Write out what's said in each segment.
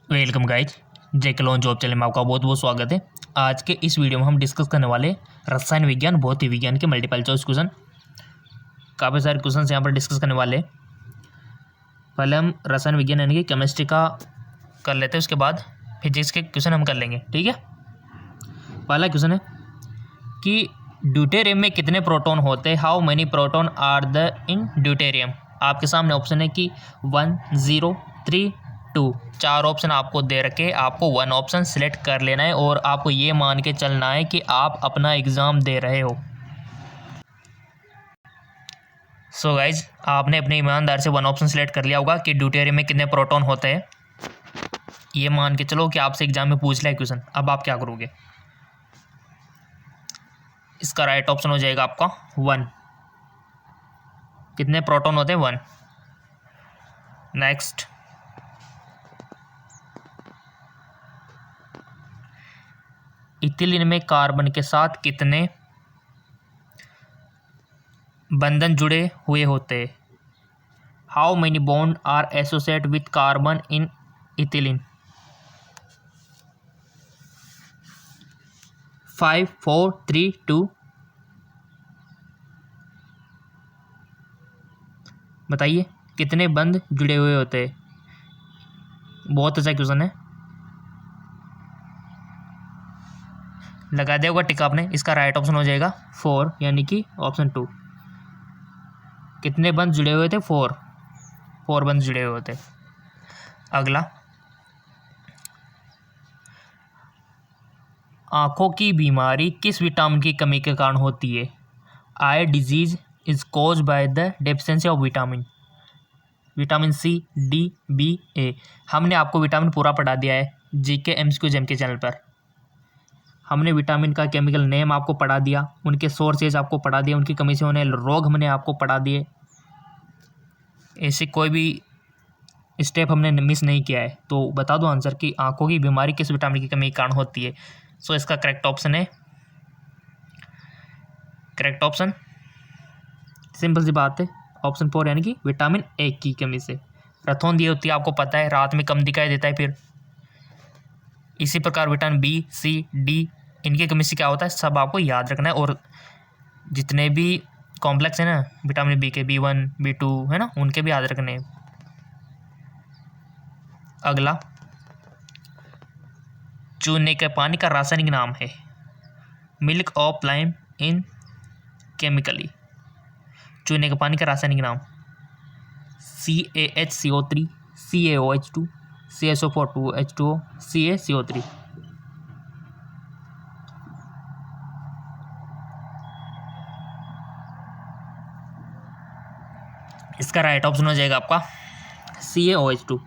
Welcome guys, जेके lawn job channel में आपका बहुत बहुत स्वागत है। आज के इस वीडियो में हम डिस्कस करने वाले रसायन विज्ञान भौतिक विज्ञान के मल्टीपल चॉइस क्वेश्चन। काफ़ी सारे क्वेश्चन यहाँ पर डिस्कस करने वाले हैं। पहले हम रसायन विज्ञान यानी कि केमिस्ट्री का कर लेते हैं, उसके बाद फिजिक्स के क्वेश्चन हम कर लेंगे। ठीक है, पहला क्वेश्चन है कि ड्यूटेरियम में कितने प्रोटॉन होते हैं। How many proton are there in deuterium. आपके सामने ऑप्शन है कि 1, 0, 3, 2। चार ऑप्शन आपको दे रखे, आपको वन ऑप्शन सिलेक्ट कर लेना है और आपको ये मान के चलना है कि आप अपना एग्ज़ाम दे रहे हो। सो गाइज, आपने अपने ईमानदार से वन ऑप्शन सिलेक्ट कर लिया होगा कि ड्यूटेरियम में कितने प्रोटॉन होते हैं। ये मान के चलो कि आपसे एग्जाम में पूछ लिया क्वेश्चन, अब आप क्या करोगे। इसका राइट ऑप्शन हो जाएगा आपका 1। कितने प्रोटॉन होते हैं? 1। नेक्स्ट, इथिलीन में कार्बन के साथ कितने बंधन जुड़े हुए होते हैं। How many bond are associate with carbon in ethylene. 5, 4, 3, 2। बताइए कितने बंध जुड़े हुए होते हैं। बहुत अच्छा क्वेश्चन है, लगा दिया होगा टिक आपने। इसका राइट ऑप्शन हो जाएगा 4 यानी कि ऑप्शन 2। कितने बंध जुड़े हुए थे? 4 बंध जुड़े हुए थे। अगला, आंखों की बीमारी किस विटामिन की कमी के कारण होती है। Eye disease is cause by the deficiency of vitamin C, D, B, A. हमने आपको विटामिन पूरा पढ़ा दिया है जीके एमसीक्यू जेम के चैनल पर। हमने विटामिन का केमिकल नेम आपको पढ़ा दिया, उनके सोर्सेज आपको पढ़ा दिए, उनकी कमी से होने रोग हमने आपको पढ़ा दिए। ऐसे कोई भी स्टेप हमने मिस नहीं किया है। तो बता दो आंसर कि आंखों की बीमारी किस विटामिन की कमी के कारण होती है। सो इसका करेक्ट ऑप्शन है, करेक्ट ऑप्शन सिंपल सी बात है, ऑप्शन 4 यानी कि विटामिन ए की कमी से। रतौंधी दी होती है, आपको पता है, रात में कम दिखाई देता है। फिर इसी प्रकार विटामिन बी, सी, डी, इनकी कमी से क्या होता है, सब आपको याद रखना है। और जितने भी कॉम्प्लेक्स है ना विटामिन बी के, B1, B2 है ना, उनके भी याद रखने हैं। अगला, चूने के पानी का रासायनिक नाम है। Milk of lime in chemically. चूने के पानी का रासायनिक नाम CaHCO3, CaOH2, CSO4 2H2O, CaCO3। इसका राइट ऑप्शन हो जाएगा आपका CaOH2।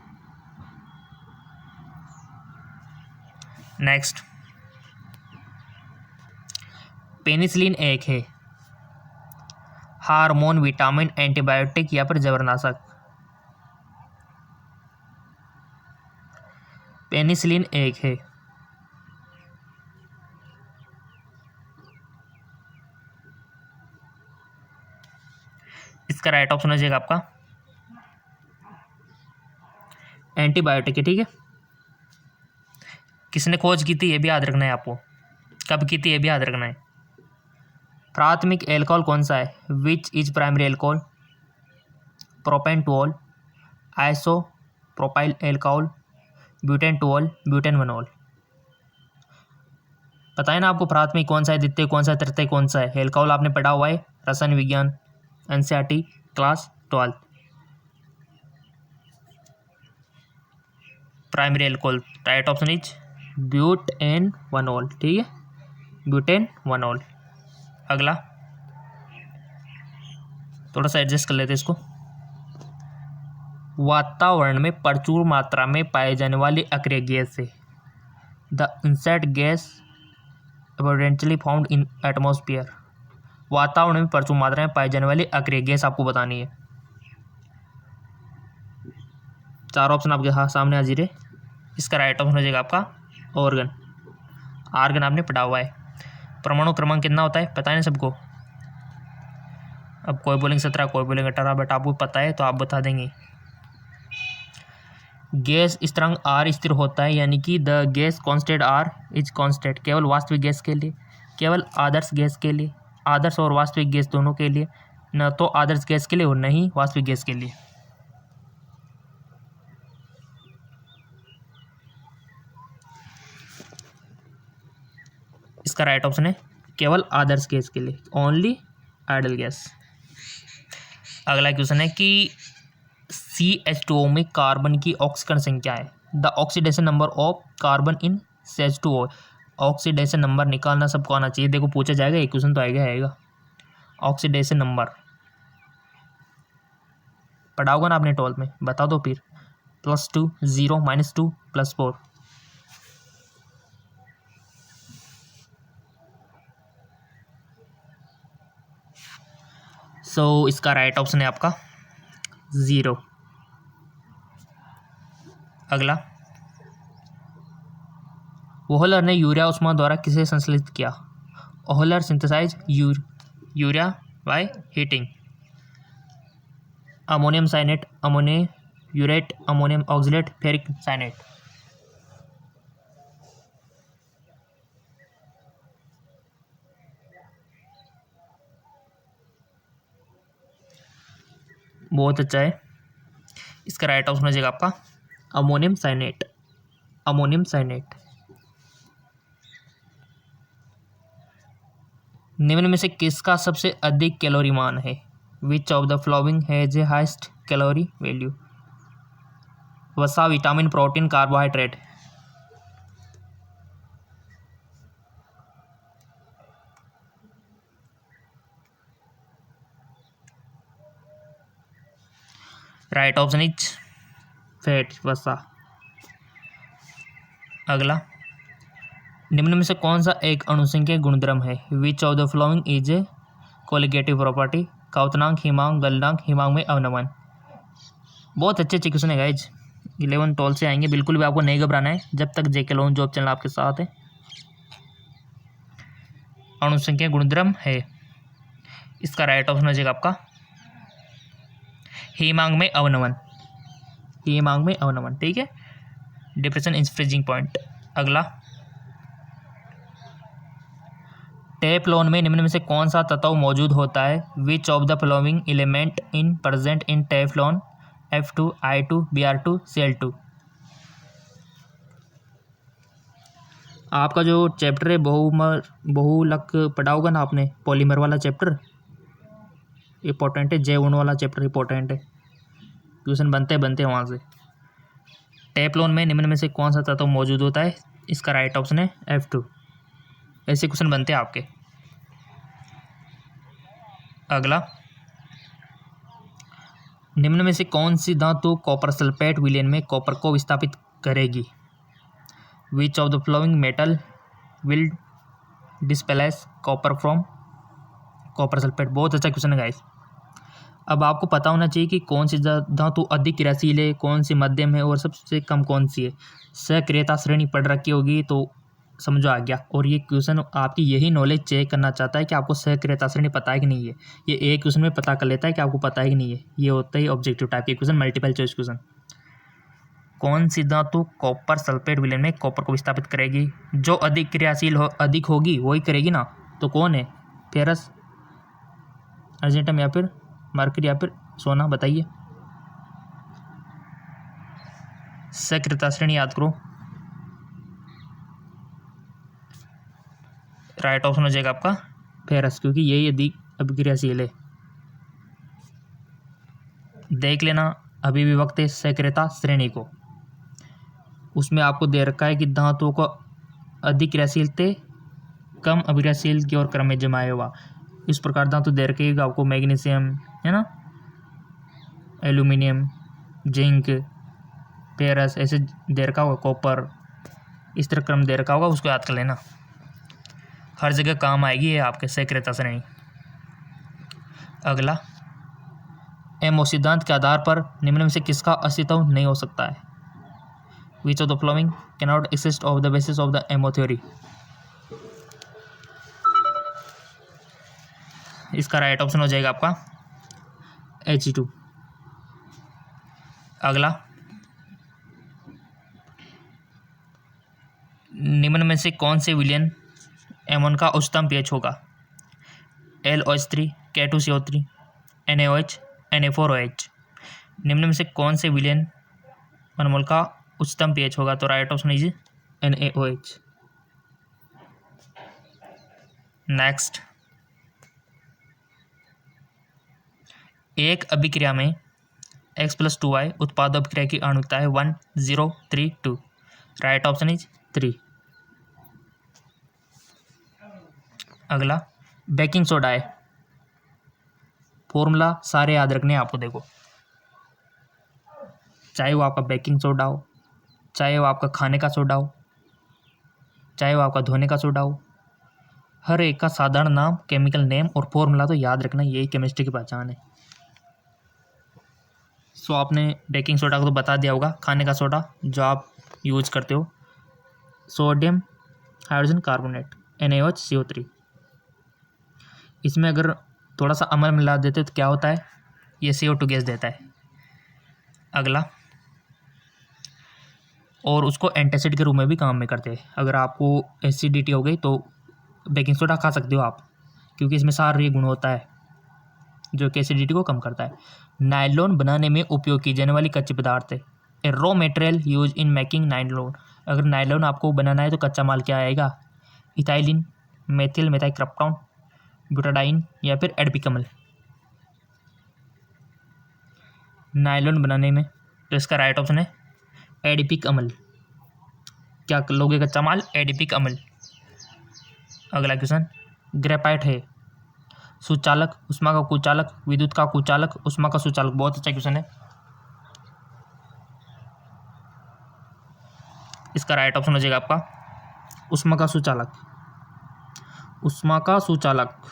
नेक्स्ट, पेनिसिलिन एक है हार्मोन, विटामिन, एंटीबायोटिक या फिर जबरनाशक। पेनिसिलिन एक है। इसका राइट ऑप्शन हो जाएगा आपका एंटीबायोटिक है। ठीक है, किसने खोज की थी ये भी याद रखना है आपको, कब की थी ये भी याद रखना है। प्राथमिक एल्कोहल कौन सा है। Which is primary alcohol. Propanol, isopropyl alcohol, butanol, butanol. पता है ना आपको प्राथमिक कौन सा है, द्वितीय कौन सा है, तृतीय कौन सा है। एल्कोहल आपने पढ़ा हुआ है रसायन विज्ञान NCERT class 12। Primary alcohol right option is butanol. ठीक है, ब्यूटेनवनॉल। अगला, थोड़ा सा एडजस्ट कर लेते हैं इसको। वातावरण में प्रचुर मात्रा में पाए जाने वाली अक्रिय गैस है। The inert gas abundantly found in atmosphere. वातावरण में प्रचुर मात्रा में पाई जाने वाली अक्रिय गैस आपको बतानी है। चार ऑप्शन आपके सामने हाजिर है। इसका राइट ऑप्शन हो जाएगा आपका ऑर्गन। आर्गन आपने पढ़ा हुआ है। परमाणु क्रमांक कितना होता है पता है ना सबको। अब कोई बोलेंगे 17, कोई बोलेंगे 18, बट आपको पता है तो आप बता देंगे। गैस स्थिरांक आर स्थिर होता है, यानी कि the gas constant R is constant केवल वास्तविक गैस के लिए, केवल आदर्श गैस के लिए, आदर्श और वास्तविक गैस दोनों के लिए, न तो आदर्श गैस के लिए और न ही वास्तविक गैस के लिए। इसका राइट ऑप्शन है केवल आदर्श गैस के लिए, ओनली आइडल गैस। अगला क्वेश्चन है कि CH2O में कार्बन की ऑक्सीकरण संख्या है। The oxidation number of carbon in CH2O। Oxidation number निकालना सबको आना चाहिए। देखो पूछा जाएगा, एक क्वेश्चन तो आएगा। ऑक्सीडेशन नंबर पढ़ा होगा ना आपने 12th में, बता दो फिर। +2, 0, -2, +4। सो इसका राइट ऑप्शन है आपका 0। अगला, ओहलर ने यूरिया उष्मा द्वारा किसे संश्लेषित किया? Wohler synthesise urea by heating. Ammonium cyanate, ammonium urate, ammonium oxalate, ferric cyanate. बहुत अच्छा है। इसका राइट ऑप्शन हो जाएगा आपका अमोनियम साइनेट। अमोनियम साइनेट। निम्न में से किसका सबसे अधिक कैलोरी मान है? Which of the following has a highest calorie value? वसा, vitamin, protein, carbohydrate. Right option is fat, वसा। अगला, निम्न में से कौन सा एक अणुसंख्यक गुणधर्म है? Which of the following is a colligative property? क्वथनांक, हिमांक, गलनांक, हिमांक में अवनमन। बहुत अच्छे अच्छे क्वेश्चन है गाइज। 11 12 से आएंगे, बिल्कुल भी आपको नहीं घबराना है जब तक जेके लोन जॉब चैनल आपके साथ है। अणुसंख्यक गुणधर्म है, इसका राइट ऑप्शन हो जाएगा आपका हिमांक में अवनमन। हिमांक में अवनमन, ठीक है। Depression is freezing point. अगला, टेफ्लॉन में निम्न में से कौन सा तत्व मौजूद होता है? Which of the flowing element in present in Teflon? F2, I2, Br2, Cl2। आपका जो चैप्टर है बहुलक पढ़ा होगा ना आपने, पॉलीमर वाला चैप्टर इंपॉर्टेंट है। J1 वाला चैप्टर इंपॉर्टेंट है, क्वेश्चन बनते हैं वहाँ से। टेफ्लॉन में निम्न में से कौन सा तत्व मौजूद होता है? इसका राइट ऑप्शन है F2। ऐसे क्वेश्चन बनते हैं आपके। अगला, निम्न में से कौन सी धातु कॉपर सल्फेट विलयन में कॉपर को विस्थापित करेगी? विच of the flowing metal will displace copper from copper sulphate? बहुत अच्छा क्वेश्चन है गाइस। अब आपको पता होना चाहिए कि कौन सी धातु अधिक क्रियाशील है, कौन सी मध्यम है और सबसे कम कौन सी है। सक्रियता श्रेणी पढ़ रखी होगी तो समझो आ गया। और ये क्वेश्चन आपकी यही नॉलेज चेक करना चाहता है कि आपको सक्रियता श्रेणी पता है कि नहीं है। ये एक क्वेश्चन में पता कर लेता है कि आपको पता है कि नहीं है। ये होता है ऑब्जेक्टिव टाइप के क्वेश्चन, मल्टीपल चॉइस क्वेश्चन। कौन सी धातु कॉपर सल्फेट विलयन में कॉपर को विस्थापित करेगी? जो अधिक क्रियाशील अधिक होगी वही करेगी ना। तो कौन है? फेरस, अर्जेंटम या फिर मरकरी या फिर सोना? बताइए। सक्रियता श्रेणी याद करो। राइट ऑप्शन हो जाएगा आपका फेरस, क्योंकि यही अधिक अभिक्रियाशील है। देख लेना, अभी भी वक्त है सक्रियता श्रेणी को। उसमें आपको दे रखा है कि धातुओं को अधिक क्रियाशील थे कम अभिक्रियाशील की ओर क्रम में जमाया हुआ। इस प्रकार धातु दे रखे आपको मैग्नीशियम है ना, एल्यूमिनियम, जिंक, फेरस, ऐसे दे रखा होगा, कॉपर, इस तरह क्रम दे रखा होगा, उसको याद कर लेना। हर जगह काम आएगी ये आपके सक्रियता श्रेणी। अगला, एमओ सिद्धांत के आधार पर निम्न में से किसका अस्तित्व नहीं हो सकता है? Which of the flowing can not exist of the basis of the MO theory? इसका राइट ऑप्शन हो जाएगा आपका H2। अगला, निम्न में से कौन से विलयन एमोन का उच्चतम पीएच होगा? LOH3, K2CO3, NaOH, Na4OH। निम्न में से कौन से विलयन अनमोल का उच्चतम पीएच होगा? तो right option is NaOH। Next, एक अभिक्रिया में X+2Y उत्पाद अभिक्रिया की आणुकता है 1032। Right option is 3। अगला, बेकिंग सोडा है, फॉर्मूला सारे याद रखने हैं आपको। देखो, चाहे वो आपका बेकिंग सोडा हो, चाहे वो आपका खाने का सोडा हो, चाहे वो आपका धोने का सोडा हो, हर एक का साधारण नाम, केमिकल नेम और फॉर्मूला तो याद रखना, यही केमिस्ट्री की पहचान है। सो आपने बेकिंग सोडा को तो बता दिया होगा, खाने का सोडा जो आप यूज करते हो, sodium hydrogen carbonate NaOH CO3। इसमें अगर थोड़ा सा अमल मिला देते तो क्या होता है? ये CO2 गैस देता है। अगला, और उसको एंटासिड के रूप में भी काम में करते हैं। अगर आपको एसिडिटी हो गई तो बेकिंग सोडा खा सकते हो आप, क्योंकि इसमें सारे गुण होता है जो कि एसिडिटी को कम करता है। नायलॉन बनाने में उपयोग की जाने वाली कच्ची पदार्थ है। A raw material use in making nylon. अगर नायलॉन आपको बनाना है तो कच्चा माल क्या आएगा? इथाइलिन, मेथिल मेथाइक्रोप्टॉन, ब्यूटाडाइन या फिर एडपिकमल। नायलॉन बनाने में तो इसका राइट ऑप्शन है एडिपिक अमल। क्या लोगे कच्चा माल? एडिपिक अमल। अगला क्वेश्चन, ग्रेफाइट है सुचालक, उष्मा का कुचालक, विद्युत का कुचालक, उष्मा का सुचालक। बहुत अच्छा क्वेश्चन है। इसका राइट ऑप्शन हो जाएगा आपका उष्मा का सुचालक। उष्मा का सुचालक।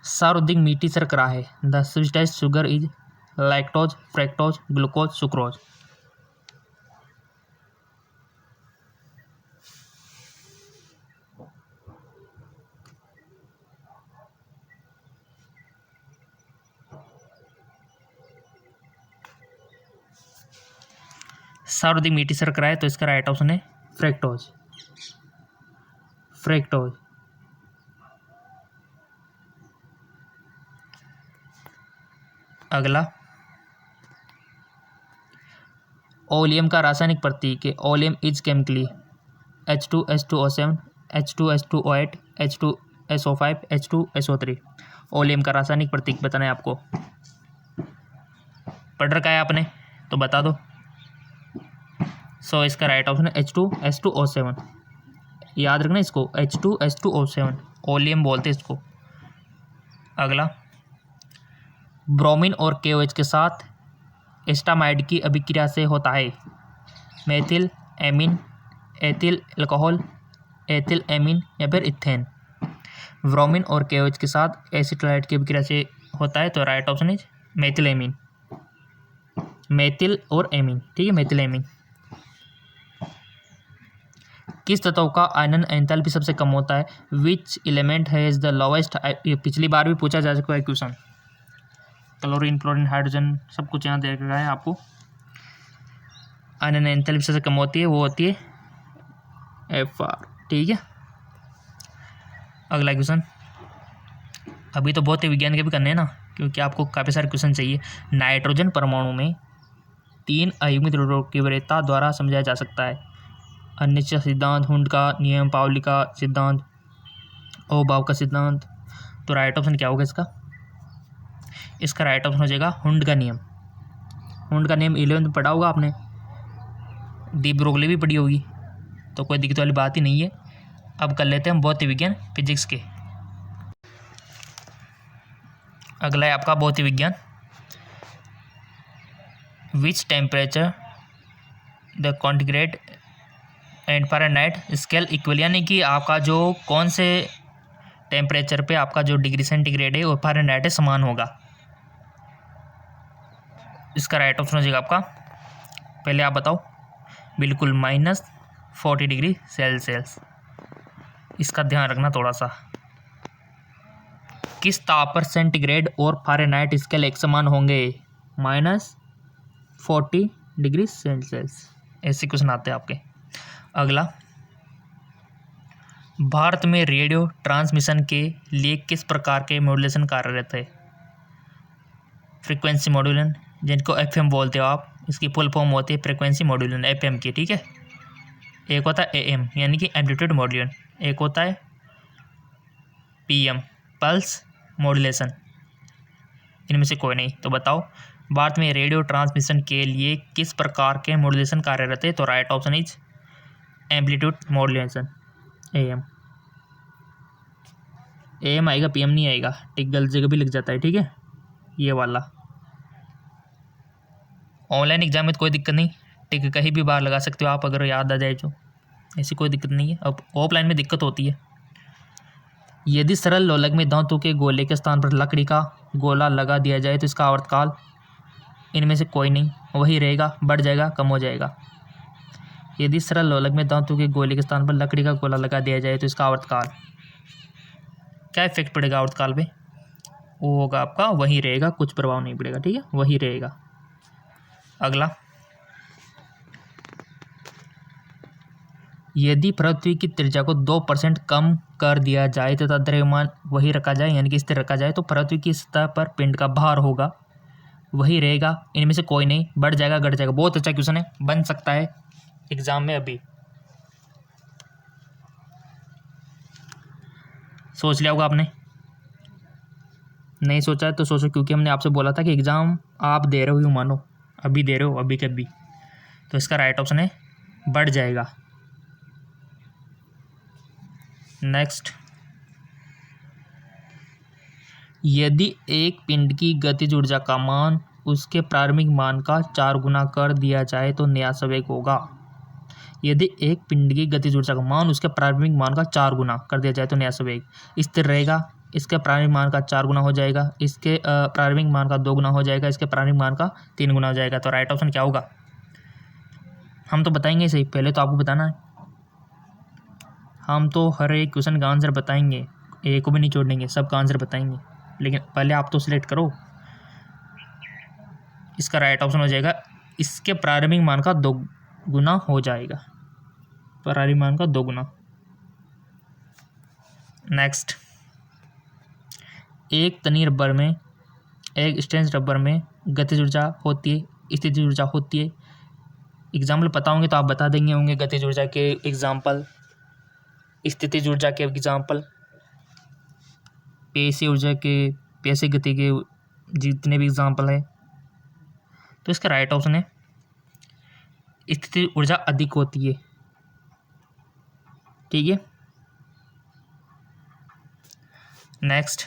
सर्वाधिक मीठी शर्करा है। The sweetest sugar is lactose, fructose, glucose, sucrose. सर्वाधिक मीठी शर्करा है तो इसका राइट ऑप्शन है फ्रैक्टोज। फ्रैक्टोज। अगला, ओलियम का रासायनिक प्रतीक है। Oleum is chemically H2S2O7, H2S2O8, H2SO5, H2SO3। Oleum का रासायनिक प्रतीक बताना है आपको। पढ़ रखा है आपने तो बता दो। सो इसका राइट ऑप्शन है H2S2O7। याद रखना इसको, H2S2O7 ओलियम बोलते हैं इसको। अगला, ब्रोमीन और KOH के साथ एस्टामाइड की अभिक्रिया से होता है methyl amine, ethyl alcohol, ethyl amine या फिर इथेन। ब्रोमीन और KOH के साथ एसिटाइड की अभिक्रिया से होता है तो right option is methyl amine. Methyl और एमीन, ठीक है, मेथिल एमीन। किस तत्व का आयनन एंथैल्पी सबसे कम होता है? Which element has the lowest? ये पिछली बार भी पूछा जा चुका है क्वेश्चन। क्लोरीन, फ्लोरीन, हाइड्रोजन सब कुछ यहाँ देख रहा है आपको। आयनन एंथैल्पी सबसे कम होती है, वो होती है Fr, ठीक है। अगला क्वेश्चन, अभी तो बहुत ही विज्ञान के भी करने हैं ना, क्योंकि आपको काफ़ी सारे क्वेश्चन चाहिए। नाइट्रोजन परमाणु में 3 अयुग्मित ध्रुवों की वरीयता द्वारा समझाया जा सकता है। अनिश्चित सिद्धांत, हुंड का नियम, पाउली का सिद्धांत, अहोभाव का सिद्धांत। तो राइट ऑप्शन क्या होगा इसका? इसका राइट ऑप्शन हो जाएगा हुंड का नियम। हुंड का नियम 11th में पढ़ा होगा आपने, डी ब्रोगली भी पढ़ी होगी, तो कोई दिक्कत वाली बात ही नहीं है। अब कर लेते हैं हम भौतिक विज्ञान फिजिक्स के। अगला है आपका भौतिक विज्ञान। Which temperature the centigrade and Fahrenheit scale equal, यानी कि आपका जो कौन से टेम्परेचर पे आपका जो डिग्री सेंटीग्रेड है और फ़ारेनहाइट है समान होगा। इसका राइट ऑप्शन हो जाएगा आपका, पहले आप बताओ, बिल्कुल -40 डिग्री सेल्सियस। इसका ध्यान रखना थोड़ा सा। किस ताप पर सेंटीग्रेड और फ़ारेनहाइट स्केल एक समान होंगे? 40 डिग्री सेल्सियस। ऐसे क्वेश्चन आते हैं आपके। अगला, भारत में रेडियो ट्रांसमिशन के लिए किस प्रकार के मॉड्यूलेशन कार्यरत है? फ्रीक्वेंसी मॉड्यूलेशन, जिनको एफएम बोलते हो आप, इसकी फुल फॉर्म होती है फ्रीक्वेंसी मॉड्यूलेशन एफएम की, ठीक है। एक होता है एएम यानी कि एम्पलीट्यूड मॉड्यूलेशन, एक होता है पीएम पल्स मॉड्यूलेशन। इनमें से कोई नहीं। तो बताओ, भारत में रेडियो ट्रांसमिशन के लिए किस प्रकार के मॉड्यूलेशन कार्यरत है? तो right option is amplitude modulation am. Am आएगा, पीएम नहीं आएगा, टिक गलत जगह भी लिख जाता है, ठीक है, ये वाला। ऑनलाइन एग्जाम में तो कोई दिक्कत नहीं, टिक कहीं भी बाहर लगा सकते हो आप, अगर याद आ जाए तो, ऐसी कोई दिक्कत नहीं है। अब ऑफलाइन में दिक्कत होती है। यदि सरल लोलक में धातु के गोले के स्थान पर लकड़ी का गोला लगा दिया जाए तो इसका आवर्तकाल? इनमें से कोई नहीं, वही रहेगा, बढ़ जाएगा, कम हो जाएगा। यदि सरल लोलक में धातु के गोले के स्थान पर लकड़ी का गोला लगा दिया जाए तो इसका आवर्तकाल? क्या इफेक्ट पड़ेगा आवर्तकाल पे? वो होगा आपका, वही रहेगा, कुछ प्रभाव नहीं पड़ेगा, ठीक है, वही रहेगा। अगला, यदि पृथ्वी की त्रिज्या को 2% कम कर दिया जाए तथा द्रव्यमान वही रखा जाए यानी कि स्थिर रखा जाए तो पृथ्वी की सतह पर पिंड का भार होगा, वही रहेगा। इनमें से कोई नहीं, बढ़ जाएगा, घट जाएगा। बहुत अच्छा क्वेश्चन है, बन सकता है एग्जाम में। अभी सोच लिया होगा आपने, नहीं सोचा है तो सोचो, क्योंकि हमने आपसे बोला था कि एग्जाम आप दे रहे हो, यूँ मानो अभी दे रहे हो, अभी कभी। तो इसका राइट ऑप्शन है बढ़ जाएगा। नेक्स्ट, यदि एक पिंड की गतिज ऊर्जा का मान उसके प्रारंभिक मान का 4 गुना कर दिया जाए तो नया संवेग होगा। यदि एक पिंड की गतिज ऊर्जा का मान उसके प्रारंभिक मान का 4 गुना कर दिया जाए तो नया संवेग स्थिर रहेगा। इसके प्रारंभिक मान का 4 गुना हो जाएगा, इसके प्रारंभिक मान का 2 गुना हो जाएगा, इसके प्रारंभिक मान का 3 गुना हो जाएगा। तो राइट ऑप्शन क्या होगा? हम तो बताएंगे सही, पहले तो आपको बताना है। हम तो हर एक क्वेश्चन का आंसर बताएंगे, एक को भी नहीं छोड़ेंगे, सबका आंसर बताएंगे, लेकिन पहले आप तो सिलेक्ट करो। इसका राइट ऑप्शन हो जाएगा इसके प्रारंभिक मान का 2 गुना हो जाएगा, प्रारंभिक मान का 2 गुना। नेक्स्ट, एक तनी रबर में, एक स्ट्रेंच रबर में गतिज ऊर्जा होती है, स्थितिज ऊर्जा होती है। एग्जाम्पल पता होंगे तो आप बता देंगे होंगे, गतिज ऊर्जा के एग्जाम्पल, स्थितिज ऊर्जा के एग्जाम्पल, पेशीय ऊर्जा के, पेशीय गति के जितने भी एग्जाम्पल है। तो इसका राइट ऑप्शन है स्थितिज ऊर्जा अधिक होती है, ठीक है। नेक्स्ट,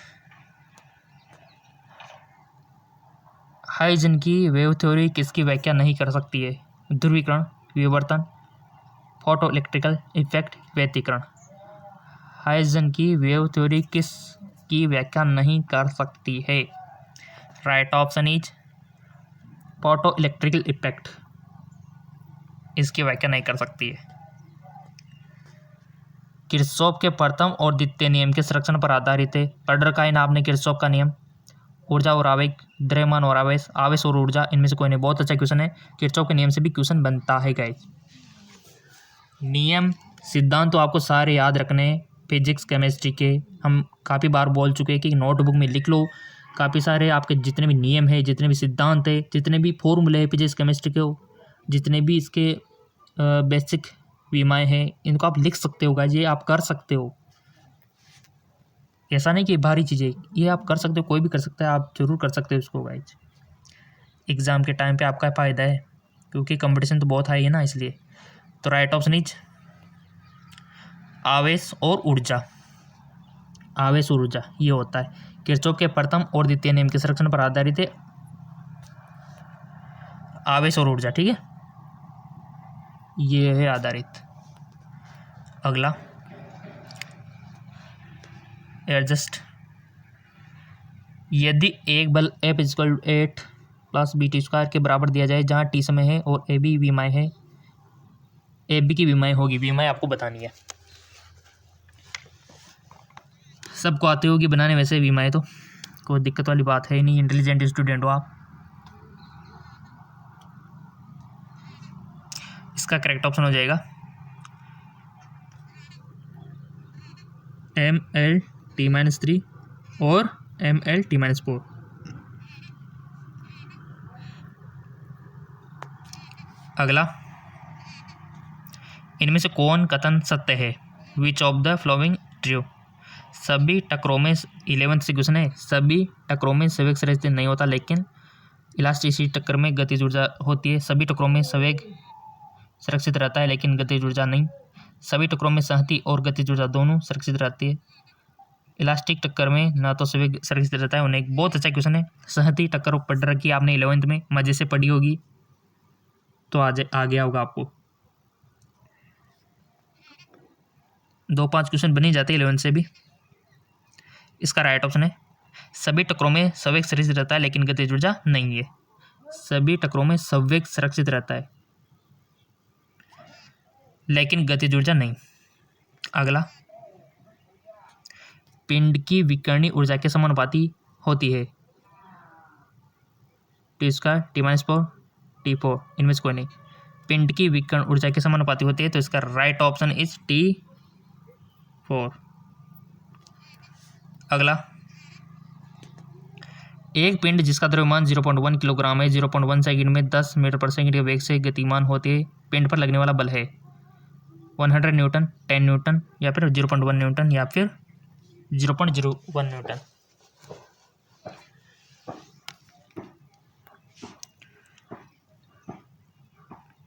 हाइजन की वेव थ्योरी किसकी व्याख्या नहीं कर सकती है? ध्रुवीकरण, विवर्तन, फोटो इलेक्ट्रिकल इफेक्ट, व्यतिकरण। हाइजन की वेव थ्योरी किसकी व्याख्या नहीं कर सकती है? Right option is photo electrical effect, इसकी व्याख्या नहीं कर सकती है। किरचॉफ के प्रथम और द्वितीय नियम के संरक्षण पर आधारित है। पढ़ रखा है ना आपने किरचॉफ का नियम? ऊर्जा और आवेग, द्रव्यमान और आवेश, आवेश और ऊर्जा, इनमें से कोई नहीं। बहुत अच्छा क्वेश्चन है, किरचॉफ के नियम से भी क्वेश्चन बनता है गाइस। नियम सिद्धांत तो आपको सारे याद रखने हैं, फिजिक्स केमिस्ट्री के हम काफ़ी बार बोल चुके हैं कि नोटबुक में लिख लो। काफ़ी सारे आपके जितने भी नियम है, जितने भी सिद्धांत है, जितने भी फॉर्मूले है फिजिक्स केमिस्ट्री के, जितने भी इसके बेसिक विमाएँ हैं, इनको आप लिख सकते हो गाइस, ये आप कर सकते हो। ऐसा नहीं कि भारी चीज़ें, ये आप कर सकते हो, कोई भी कर सकता है, आप जरूर कर सकते हो इसको गाइस। एग्ज़ाम के टाइम पे आपका फ़ायदा है, क्योंकि कंपटीशन तो बहुत हाई है ना, इसलिए। तो राइट ऑप्शन इज आवेश और ऊर्जा, आवेश और ऊर्जा ये होता है। किरचॉफ के प्रथम और द्वितीय नियम के संरक्षण पर आधारित है आवेश और ऊर्जा, ठीक है, ये है आधारित। अगला, एडजस्ट, यदि एक बल F = 8 + BT² के बराबर दिया जाए, जहाँ T समय है और AB विमाएँ है, AB की विमाएँ होगी, विमाएँ आपको बतानी है। सबको आती होगी बनाने वैसे विमाएँ, तो कोई दिक्कत वाली बात है ही नहीं, इंटेलिजेंट स्टूडेंट हो आप। इसका करेक्ट ऑप्शन हो जाएगा ML-T-3 और ML-T-4। अगला, इनमें से कौन कथन सत्य है? Which of the flowing true? सभी टकरों में 11th से क्वेश्चन है, सभी टकरों में संवेग सुरक्षित नहीं होता, लेकिन इलास्टिसिटी टक्कर में गतिज ऊर्जा होती है। सभी टकरों में संवेग सुरक्षित रहता है, लेकिन गतिज ऊर्जा नहीं। सभी टक्करों में संहति और गतिज ऊर्जा दोनों सुरक्षित रहती है। इलास्टिक टक्कर में ना तो संवेग सुरक्षित रहता है उन्हें। एक बहुत अच्छा क्वेश्चन है। संहति टक्कर पढ़ रखी है आपने 11th में, मजे से पढ़ी होगी तो आ गया होगा आपको। 2-5 क्वेश्चन बन ही जाते हैं 11th से भी। इसका राइट ऑप्शन है सभी टक्करों में संवेग सुरक्षित रहता है, लेकिन गतिज ऊर्जा नहीं है। सभी टक्करों में संवेग सुरक्षित रहता है, लेकिन गतिज ऊर्जा नहीं। अगला, पिंड की विकर्णी ऊर्जा के समानुपाती होती है। T2, T-4, T4, इनमें से कोई नहीं। पिंड की विकर्ण ऊर्जा के समानुपाती होती है, तो इसका राइट ऑप्शन इज T4। अगला, एक पिंड जिसका द्रव्यमान 0.1 किलोग्राम है 0.1 सेकंड में 10 मीटर पर सेकंड के वेग से गतिमान होते हैं, पिंड पर लगने वाला बल है 100 न्यूटन, 10 न्यूटन, या फिर 0.1 न्यूटन, या फिर 0.01 न्यूटन।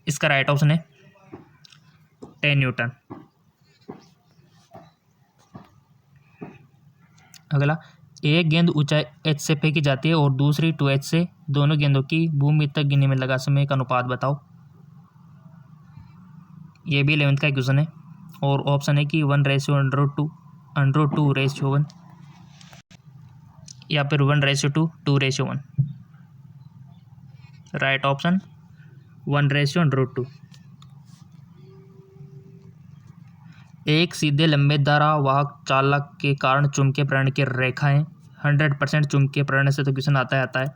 इसका राइट ऑप्शन है 10 न्यूटन। अगला, एक गेंद ऊंचाई h से फेंकी जाती है और दूसरी 2h से। दोनों गेंदों की भूमि तक गिरने में लगा समय का अनुपात बताओ। ये भी 11th का क्वेश्चन है और ऑप्शन है कि 1:2, √2:1, या फिर 1:2, 2:1। Right option 1:2। एक सीधे लंबे धारावाहक चालक के कारण चुंबकीय प्रेरण की रेखाएं 100% चुंबकीय प्रेरण से तो क्वेश्चन आता है।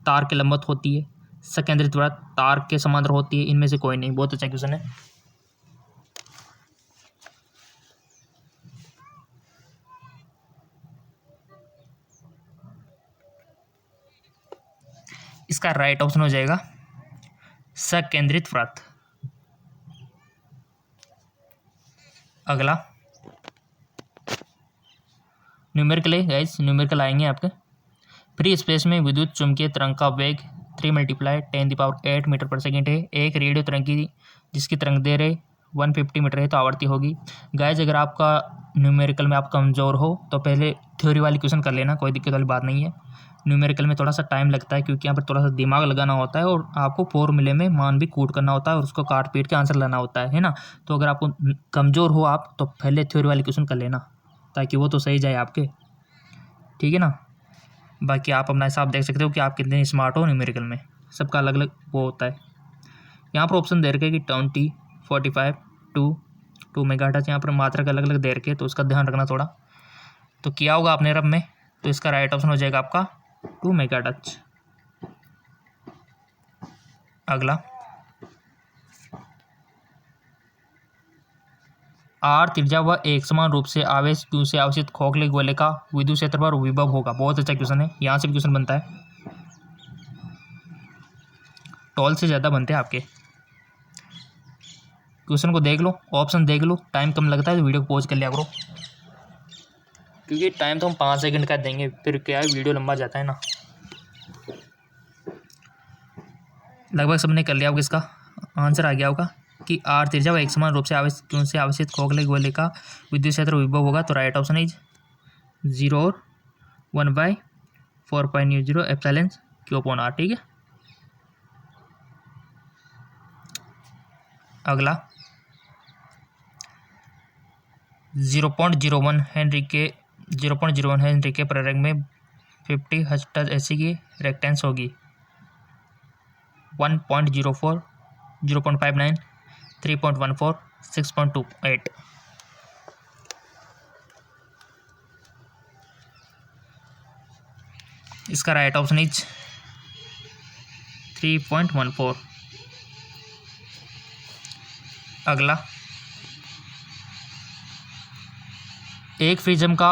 तार के लंबवत होती है, संकेंद्रित वृत्त तार के समांतर होती है, इनमें से कोई नहीं। बहुत अच्छा क्वेश्चन है। इसका राइट ऑप्शन हो जाएगा संकेंद्रित वृत्त। अगला, न्यूमेरिकल है गाइस, न्यूमेरिकल आएंगे आपके। फ्री स्पेस में विद्युत चुंबकीय तरंग का वेग 3 × 10⁸ मीटर पर सेकेंड है। एक रेडियो तरंग की जिसकी तरंग देर 150 मीटर है, तो आवर्ती होगी। गाइस, अगर आपका न्यूमेरिकल में आप कमज़ोर हो तो पहले थ्योरी वाली क्वेश्चन कर लेना, कोई दिक्कत वाली बात नहीं है। न्यूमेरिकल में थोड़ा सा टाइम लगता है, क्योंकि यहाँ पर थोड़ा सा दिमाग लगाना होता है और आपको फॉर्मूले में मान भी कूट करना होता है और उसको काट पीट के आंसर लाना होता है ना। तो अगर आपको कमज़ोर हो आप तो पहले थ्योरी वाली क्वेश्चन कर लेना, ताकि वो तो सही जाए आपके, ठीक है ना। बाकी आप अपना हिसाब देख सकते हो कि आप कितने स्मार्ट हो न्यूमेरिकल में, सबका अलग अलग वो होता है। यहाँ पर ऑप्शन दे रखे कि 20, 45, 2 मेगाहर्ट्ज़, यहाँ पर मात्रा का अलग अलग दे रखे, तो उसका ध्यान रखना थोड़ा। तो किया होगा आपने रब में, तो इसका राइट ऑप्शन हो जाएगा आपका 2 मेगाहर्ट्ज़। अगला, आर त्रिज्या व एक समान रूप से आवेश Q से आवेशित खोखले गोले का विद्युत क्षेत्र पर विभव होगा। बहुत अच्छा क्वेश्चन है, यहाँ से भी क्वेश्चन बनता है। टॉल से ज़्यादा बनते हैं आपके। क्वेश्चन को देख लो, ऑप्शन देख लो, टाइम कम लगता है तो वीडियो को पॉज कर लिया करो, क्योंकि टाइम तो हम 5 सेकंड का देंगे, फिर क्या है वीडियो लंबा जाता है ना। लगभग सबने कर लिया होगा, इसका आंसर आ गया होगा कि आर त्रिज्या व एक समान रूप से आवेश Q से आवेशित खोखले गोले का विद्युत क्षेत्र विभव होगा। तो राइट ऑप्शन इज 0 और 1/4π0ε Q/r, ठीक है। अगला, 0.01 हेनरी के प्रेरक में 50 हर्ट्ज एसी की रेक्टेंस होगी 1.04, 0.59, 3.14, 6.28। इसका राइट ऑप्शन इज 3.14। अगला, एक प्रिज्म का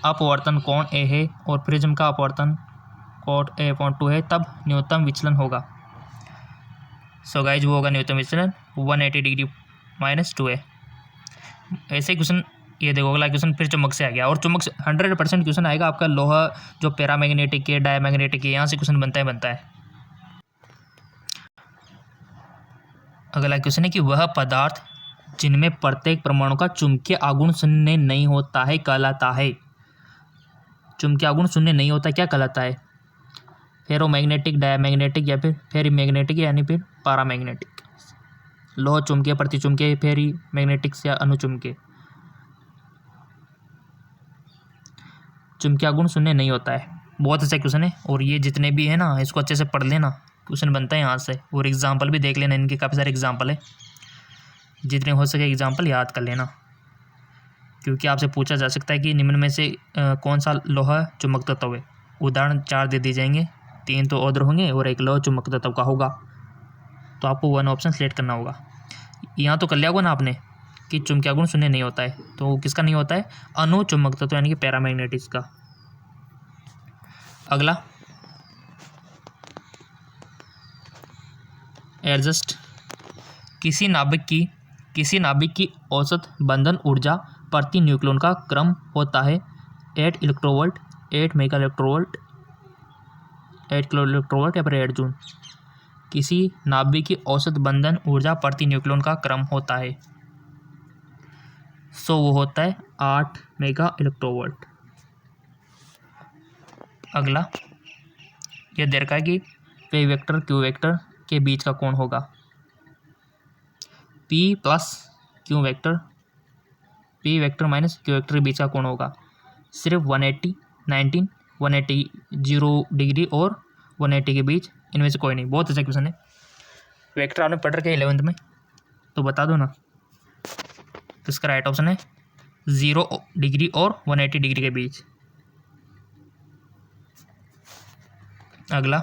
अपवर्तन कोण ए है और प्रिज्म का अपवर्तन कोण A/2 है, तब न्यूनतम विचलन होगा। सो गाइज वो होगा न्यूनतम विचलन 180 डिग्री माइनस 2 है। ऐसे क्वेश्चन, ये देखो अगला क्वेश्चन फिर चुंबक से आ गया, और चुंबक से 100% क्वेश्चन आएगा आपका लोहा जो पैरामैग्नेटिक है, डायमैग्नेटिक है, यहाँ से क्वेश्चन बनता है। अगला क्वेश्चन है कि वह पदार्थ जिनमें प्रत्येक परमाणु का चुंबकीय आघूर्ण शून्य नहीं होता है कहलाता है। चुंबकीय आघूर्ण शून्य नहीं होता क्या कहलाता है? फेरोमैग्नेटिक, डायमैग्नेटिक या फिर फेरीमैग्नेटिक यानी फिर पैरामैग्नेटिक। लोह चुंबकीय, प्रतिचुंबकीय, फेरी मैग्नेटिक या अनुचुंबकीय। चुंबकीय आघूर्ण शून्य नहीं होता है। बहुत अच्छा क्वेश्चन है, और ये जितने भी है ना इसको अच्छे से पढ़ लेना, क्वेश्चन बनता है यहाँ से। और एग्जाम्पल भी देख लेना, इनके काफ़ी सारे एग्जाम्पल है, जितने हो सके एग्जाम्पल याद कर लेना, क्योंकि आपसे पूछा जा सकता है कि निम्न में से कौन सा लोहा चुंबक तत्व है। उदाहरण 4 दे दिए जाएंगे, 3 तो और होंगे और एक लोहा चुंबक तत्व का होगा, तो आपको 1 ऑप्शन सेलेक्ट करना होगा। यहाँ तो कर लिया होगा ना आपने कि चुंबकीय आघूर्ण शून्य नहीं होता है, तो किसका नहीं होता है? अणु चुंबक तत्व यानी कि पैरामैग्नेटिक्स का। अगला, एडजस्ट, किसी नाभिक की औसत बंधन ऊर्जा प्रति न्यूक्लियन का क्रम होता है 8 electronvolt, 8 mega electronvolt, 8 kilo electronvolt या फिर 8 जूल। किसी नाभिक की औसत बंधन ऊर्जा प्रति न्यूक्लियन का क्रम होता है, सो वो होता है 8 मेगा इलेक्ट्रोवोल्ट। अगला, यह दे रखा है कि P वेक्टर Q वेक्टर के बीच का कोण होगा। P plus Q vector, P vector minus Q vector के बीच का कोण होगा सिर्फ 180, 19, 180, 0 डिग्री और 180 के बीच, इनमें से कोई नहीं। बहुत अच्छा क्वेश्चन है। वेक्टर आपने पढ़ रखे 11th में, तो बता दो ना। तो इसका राइट ऑप्शन है 0 डिग्री और 180 डिग्री के बीच। अगला,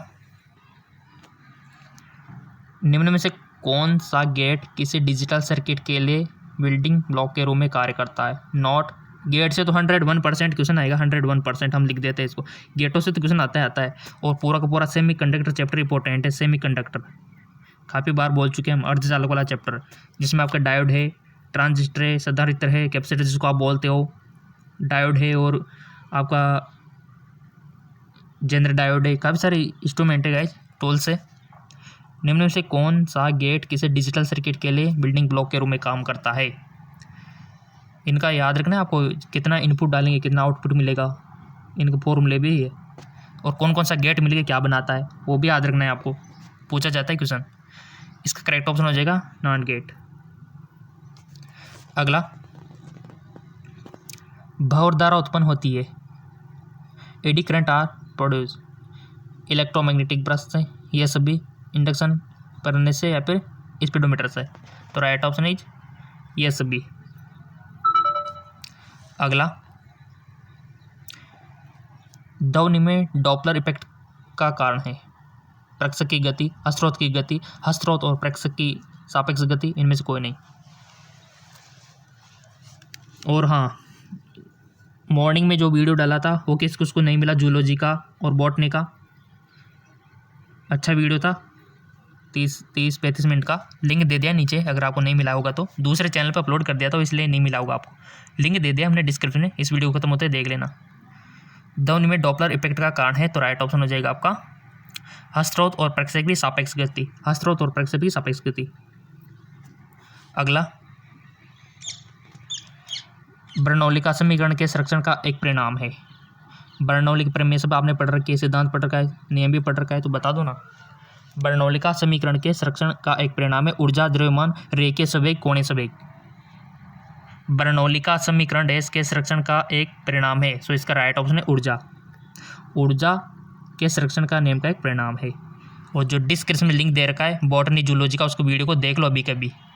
निम्न में से कौन सा गेट किसी डिजिटल सर्किट के लिए बिल्डिंग ब्लॉक के रूप में कार्य करता है? नॉट गेट से तो 101% क्वेश्चन आएगा, 101% हम लिख देते हैं इसको। गेटों से तो क्वेश्चन आता है। और पूरा का पूरा सेमी कंडक्टर चैप्टर इंपॉर्टेंट है। सेमी कंडक्टर काफ़ी बार बोल चुके हैं हम, अर्धचालक वाला चैप्टर, जिसमें आपका डायोड है, ट्रांजिस्टर है, संधारित्र है, कैपेसिटर जिसको आप बोलते हो, डायोड है, और आपका जेनर डायोड है, काफ़ी सारे इंस्ट्रूमेंट है गाइस टूल से। निम्न में से कौन सा गेट किसी डिजिटल सर्किट के लिए बिल्डिंग ब्लॉक के रूप में काम करता है? इनका याद रखना है आपको, कितना इनपुट डालेंगे कितना आउटपुट मिलेगा, इनके फॉर्मूले भी है, और कौन कौन सा गेट मिलकर क्या बनाता है वो भी याद रखना है आपको, पूछा जाता है क्वेश्चन। इसका करेक्ट ऑप्शन हो जाएगा नॉट गेट। अगला, भंवर धारा उत्पन्न होती है, eddy current are produce electromagnetic brush से, ये सभी इंडक्शन करने से या फिर स्पीडोमीटर से। तो राइट ऑप्शन इज ये सभी। अगला, ध्वनि में डॉपलर इफेक्ट का कारण है प्रक्षेपक की गति, हस्तस्रोत की गति, हस्तस्रोत और प्रक्षेपक की सापेक्ष गति, इनमें से कोई नहीं। और हाँ, मॉर्निंग में जो वीडियो डाला था वो किसको नहीं मिला, जूलॉजी का और बॉटनी का, अच्छा वीडियो था, 30-35 मिनट का, लिंक दे दिया नीचे, अगर आपको नहीं मिला होगा तो। दूसरे चैनल पर अपलोड कर दिया तो इसलिए नहीं मिला होगा आपको, लिंक दे दिया हमने डिस्क्रिप्शन में। इस वीडियो खत्म होते देख लेना। ध्वनि में डॉपलर इफेक्ट का कारण है, तो राइट ऑप्शन हो जाएगा आपका हस्तस्रोत और प्रक्षेपक की सापेक्ष गति, हस्तस्रोत और प्रक्षेपक की सापेक्ष गति। अगला, बर्नौली का समीकरण के संरक्षण का एक परिणाम है। बर्नौली के प्रमेय सब आपने पढ़ रखी है, सिद्धांत पढ़ रखा है, नियम भी पढ़ रखा है, तो बता दो ना। बर्नौली का समीकरण के संरक्षण का एक परिणाम है ऊर्जा, द्रव्यमान, रेखीय संवेग, कोणीय संवेग। बर्नौली का समीकरण डैश के संरक्षण का एक परिणाम है, सो इसका राइट ऑप्शन है ऊर्जा। ऊर्जा के संरक्षण का नियम का एक परिणाम है। और जो डिस्क्रिप्शन में लिंक दे रखा है बॉटनी जूलॉजी का, उसको वीडियो को देख लो अभी कभी।